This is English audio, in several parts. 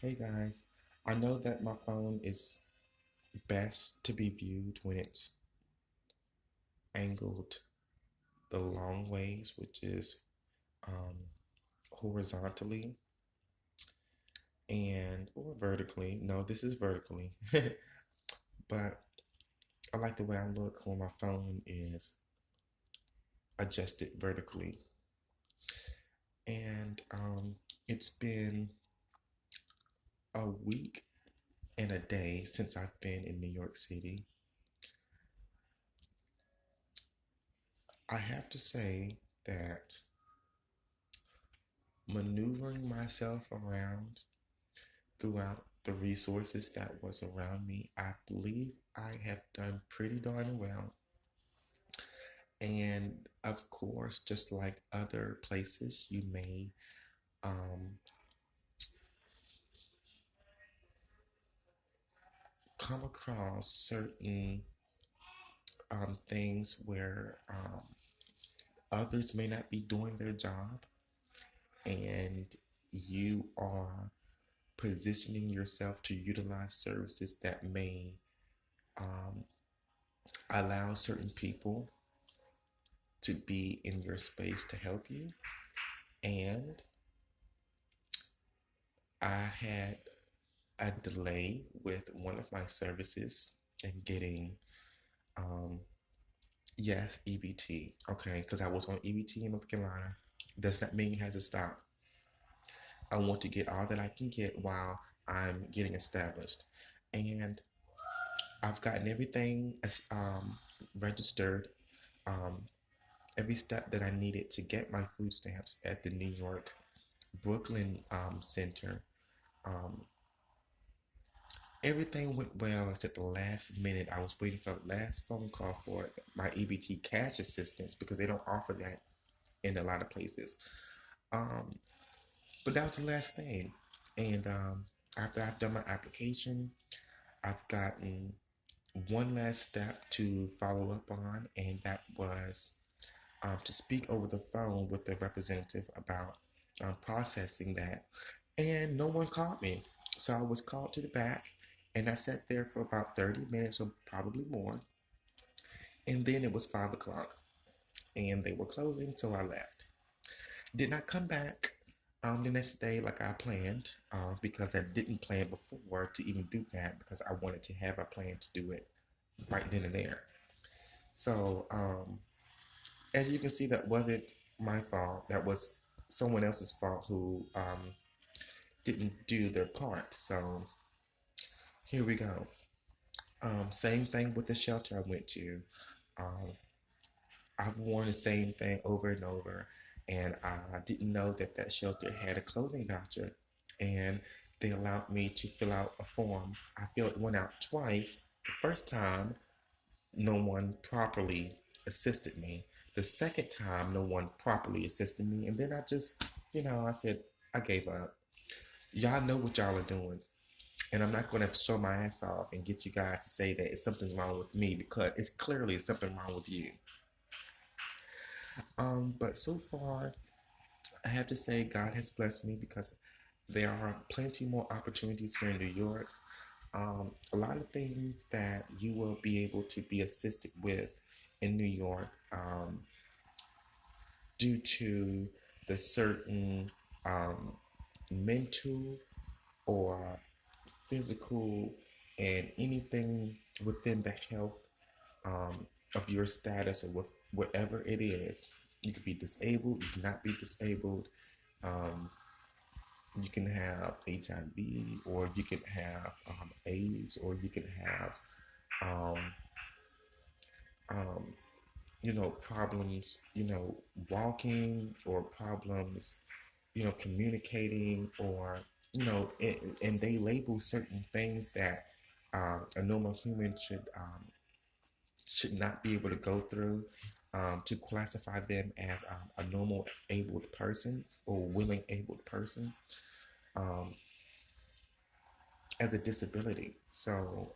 Hey guys, I know that my phone is best to be viewed when it's angled the long ways, which is um, horizontally and or vertically. No, this is vertically, but I like the way I look when my phone is adjusted vertically. And it's been a week and a day since I've been in New York City. I have to say that maneuvering myself around throughout the resources that was around me, I believe I have done pretty darn well. And of course, just like other places, you may um, come across certain things where others may not be doing their job, and you are positioning yourself to utilize services that may um, allow certain people to be in your space to help you. And I had a delay with one of my services and getting, um, yes, EBT. Okay, because I was on EBT in North Carolina. Does not mean it has to stop. I want to get all that I can get while I'm getting established. And I've gotten everything registered, um, every step that I needed to get my food stamps at the New York Brooklyn Center. Um, Everything went well except the last minute. I was waiting for the last phone call for my EBT cash assistance because they don't offer that in a lot of places. Um, but that was the last thing. And after I've done my application, I've gotten one last step to follow up on, and that was to speak over the phone with the representative about processing that. And no one called me. So I was called to the back, and I sat there for about 30 minutes or probably more. And then it was 5 o'clock, and they were closing, so I left. Did not come back the next day like I planned because I didn't plan before to even do that because I wanted to have a plan to do it right then and there. So as you can see, that wasn't my fault. That was someone else's fault who didn't do their part. So here we go. Same thing with the shelter I went to. Um, I've worn the same thing over and over, and I didn't know that that shelter had a clothing voucher, and they allowed me to fill out a form. I filled one out twice. The first time, no one properly assisted me. The second time, no one properly assisted me, and then I just, I said I gave up. Y'all know what y'all are doing. And I'm not going to show my ass off and get you guys to say that it's something wrong with me because it's clearly something wrong with you. But so far, I have to say God has blessed me because there are plenty more opportunities here in New York. A lot of things that you will be able to be assisted with in New York due to the certain um, mental or physical and anything within the health of your status or with whatever it is. You could be disabled, you cannot be disabled. Um, you can have HIV, or you can have AIDS, or you can have, um, um, problems, walking, or problems, communicating, or, and they label certain things that a normal human should not be able to go through to classify them as a normal abled person or willing abled person um, as a disability. So,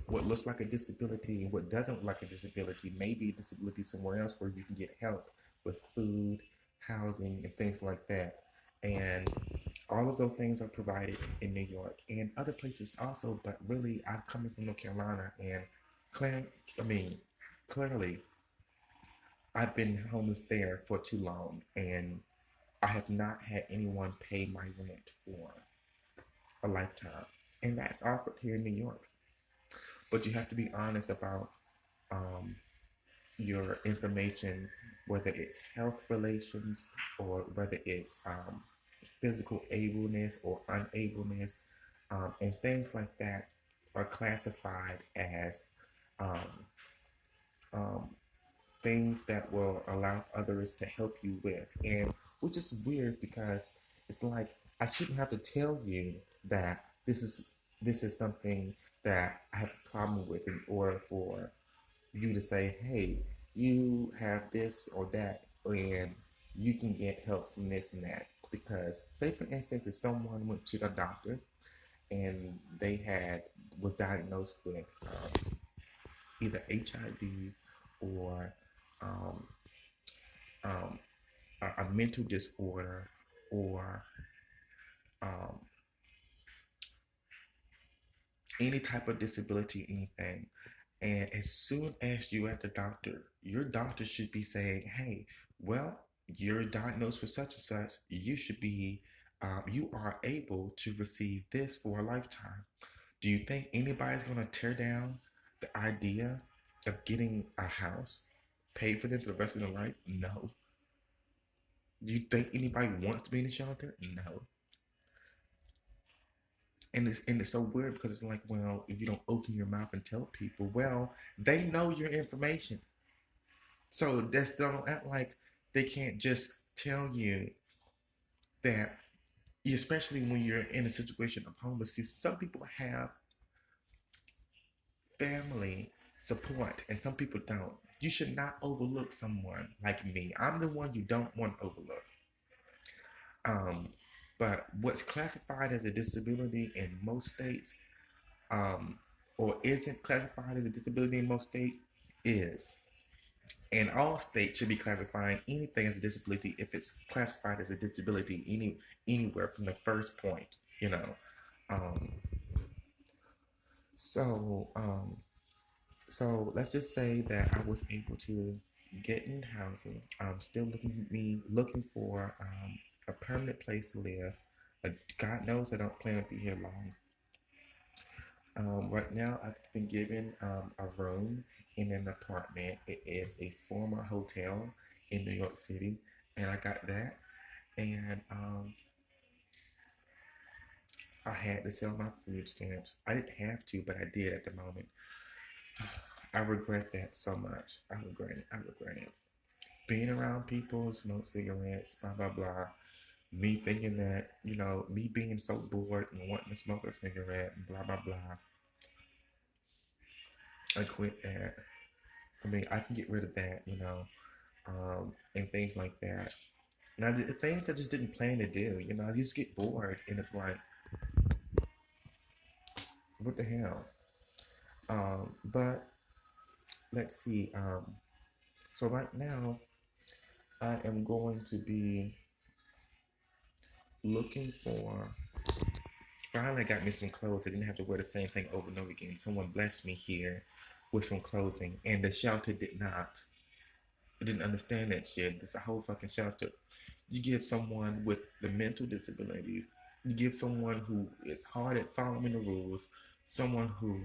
what looks like a disability and what doesn't look like a disability may be a disability somewhere else where you can get help with food, housing, and things like that. And All of those things are provided in New York and other places also, but really, I'm coming from North Carolina, and clear, I mean, clearly, I've been homeless there for too long, and I have not had anyone pay my rent for a lifetime, and that's offered here in New York. But you have to be honest about um, your information, whether it's health relations or whether it's physical ableness or unableness, and things like that are classified as um, um, things that will allow others to help you with. And which is weird because it's like I shouldn't have to tell you that this is something that I have a problem with in order for you to say, hey, you have this or that, and you can get help from this and that. Because, say for instance, if someone went to the doctor and they was diagnosed with either HIV or um, um, a mental disorder or um, any type of disability, anything. And as soon as you at the doctor, your doctor should be saying, hey, well, you're diagnosed with such and such. You are able to receive this for a lifetime. Do you think anybody's going to tear down the idea of getting a house paid for them for the rest of their life? No. Do you think anybody wants to be in a shelter? No. And it's so weird because it's like, well, if you don't open your mouth and tell people, well, they know your information. So that's don't act like they can't just tell you that, especially when you're in a situation of homelessness. Some people have family support and some people don't. You should not overlook someone like me. I'm the one you don't want to overlook. Um, but what's classified as a disability in most states, or isn't classified as a disability in most states, is. And all states should be classifying anything as a disability if it's classified as a disability anywhere from the first point, you know. Um, so um, so let's just say that I was able to get in housing. I'm still looking for a permanent place to live. God knows I don't plan to be here long. Right now, I've been given a room in an apartment. It is a former hotel in New York City, and I got that. And I had to sell my food stamps. I didn't have to, but I did at the moment. I regret that so much. I regret it. I regret it. Being around people, smoke cigarettes, blah blah blah. Me thinking that, me being so bored and wanting to smoke a cigarette, and blah blah blah. I quit that. I mean, I can get rid of that, and things like that. Now, the things I just didn't plan to do, I just get bored, and it's like, what the hell? But let's see. So right now, I am going to be looking for. Finally, I got me some clothes. I didn't have to wear the same thing over and over again. Someone blessed me here with some clothing, and the shelter did not. I didn't understand that shit. It's a whole fucking shelter. You give someone with the mental disabilities, you give someone who is hard at following the rules, someone who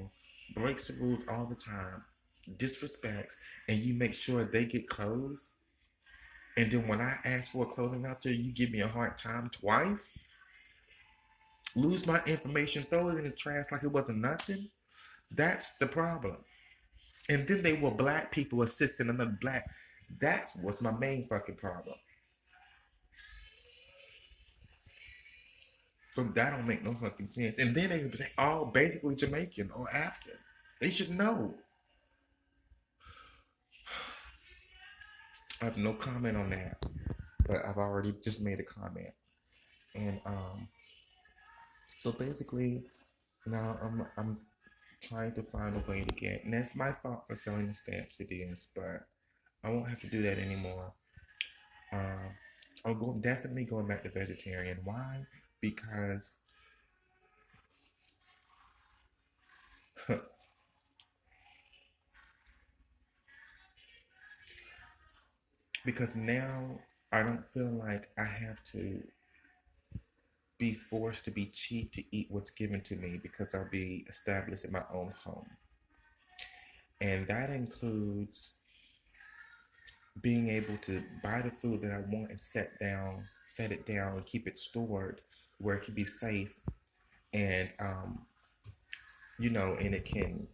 breaks the rules all the time, disrespects, and you make sure they get clothes. And then when I ask for a clothing voucher, you give me a hard time twice? Lose my information, throw it in the trash like it wasn't nothing? That's the problem. And then they were black people assisting another black. That was my main fucking problem. So that don't make no fucking sense. And then they say all basically Jamaican or African. They should know. I have no comment on that, but I've already just made a comment. And so basically, now I'm trying to find a way to get, and that's my fault for selling the stamps. It is, but I won't have to do that anymore. I'm definitely going back to vegetarian. Why? because because now I don't feel like I have to be forced to be cheap to eat what's given to me because I'll be established in my own home. And that includes being able to buy the food that I want and set it down and keep it stored where it can be safe and and it can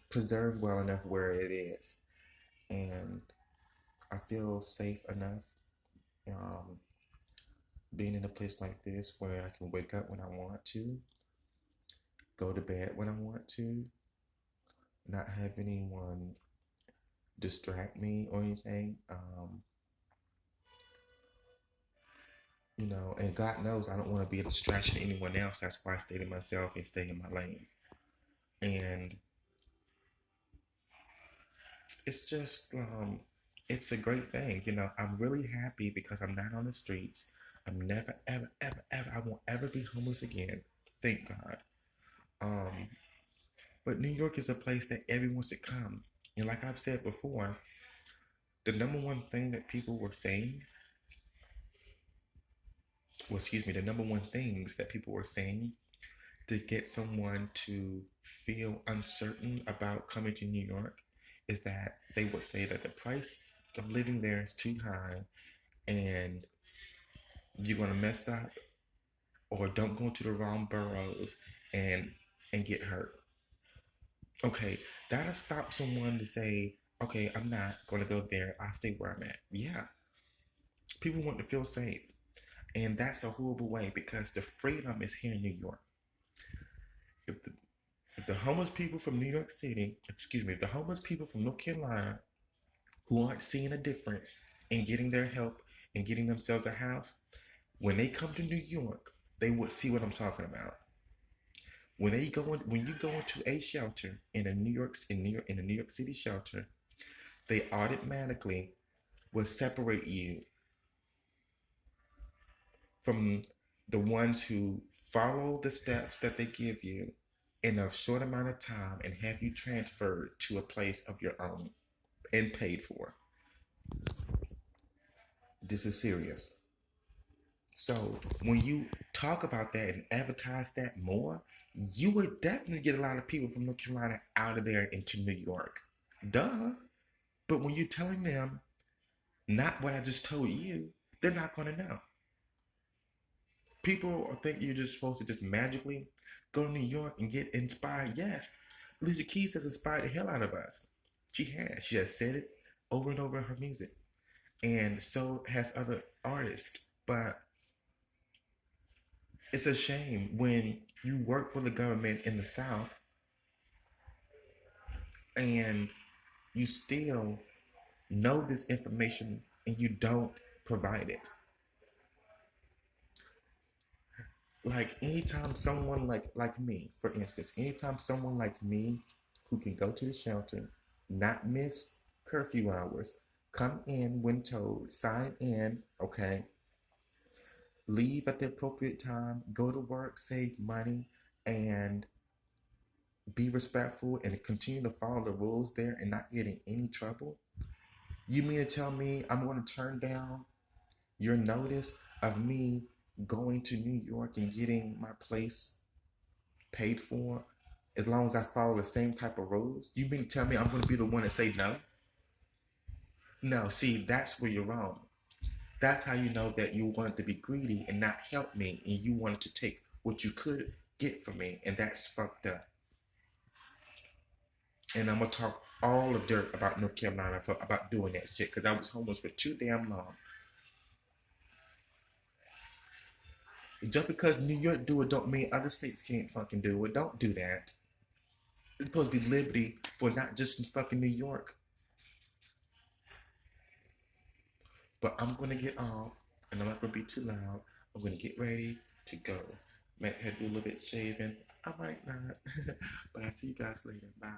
preserve well enough where it is. And I feel safe enough um, being in a place like this where I can wake up when I want to, go to bed when I want to, not have anyone distract me or anything. And God knows I don't want to be a distraction to anyone else. That's why I stay to myself and stay in my lane. And it's just, it's a great thing. I'm really happy because I'm not on the streets. I'm never, ever, ever, ever, I won't ever be homeless again. Thank God. Um, but New York is a place that everyone should come. And like I've said before, the number one thing that people were saying, the number one things that people were saying to get someone to feel uncertain about coming to New York is that they would say that the price of living there is too high and you're going to mess up or don't go to the wrong boroughs and get hurt. Okay, that'll stop someone to say, okay, I'm not going to go there. I'll stay where I'm at. Yeah, people want to feel safe. And that's a horrible way because the freedom is here in New York. If the, if the homeless people from New York City, the homeless people from North Carolina who aren't seeing a difference in getting their help and getting themselves a house, when they come to New York, they would see what I'm talking about. When you go into a shelter in a New York City shelter, they automatically will separate you from the ones who follow the steps that they give you in a short amount of time and have you transferred to a place of your own and paid for. This is serious. So when you talk about that and advertise that more, you would definitely get a lot of people from North Carolina out of there into New York. Duh. But when you're telling them not what I just told you, they're not going to know. People think you're just supposed to just magically go to New York and get inspired. Yes, Alicia Keys has inspired the hell out of us. She has. She has said it over and over in her music. And so has other artists. But it's a shame when you work for the government in the South and you still know this information and you don't provide it. Like anytime someone like me, for instance, anytime someone like me who can go to the shelter, not miss curfew hours, come in when told, sign in, okay, leave at the appropriate time, go to work, save money, and be respectful and continue to follow the rules there and not get in any trouble? You mean to tell me I'm going to turn down your notice of me going to New York and getting my place paid for as long as I follow the same type of rules? You mean to tell me I'm going to be the one to say no? No, see, that's where you're wrong. That's how you know that you wanted to be greedy and not help me and you wanted to take what you could get from me, and that's fucked up. And I'm going to talk all the dirt about North Carolina about doing that shit because I was homeless for too damn long. Just because New York do it don't mean other states can't fucking do it. Don't do that. It's supposed to be liberty for not just in fucking New York. But I'm going to get off and I'm not going to be too loud. I'm going to get ready to go. Might have to do a little bit shaving. I might not. But I'll see you guys later. Bye.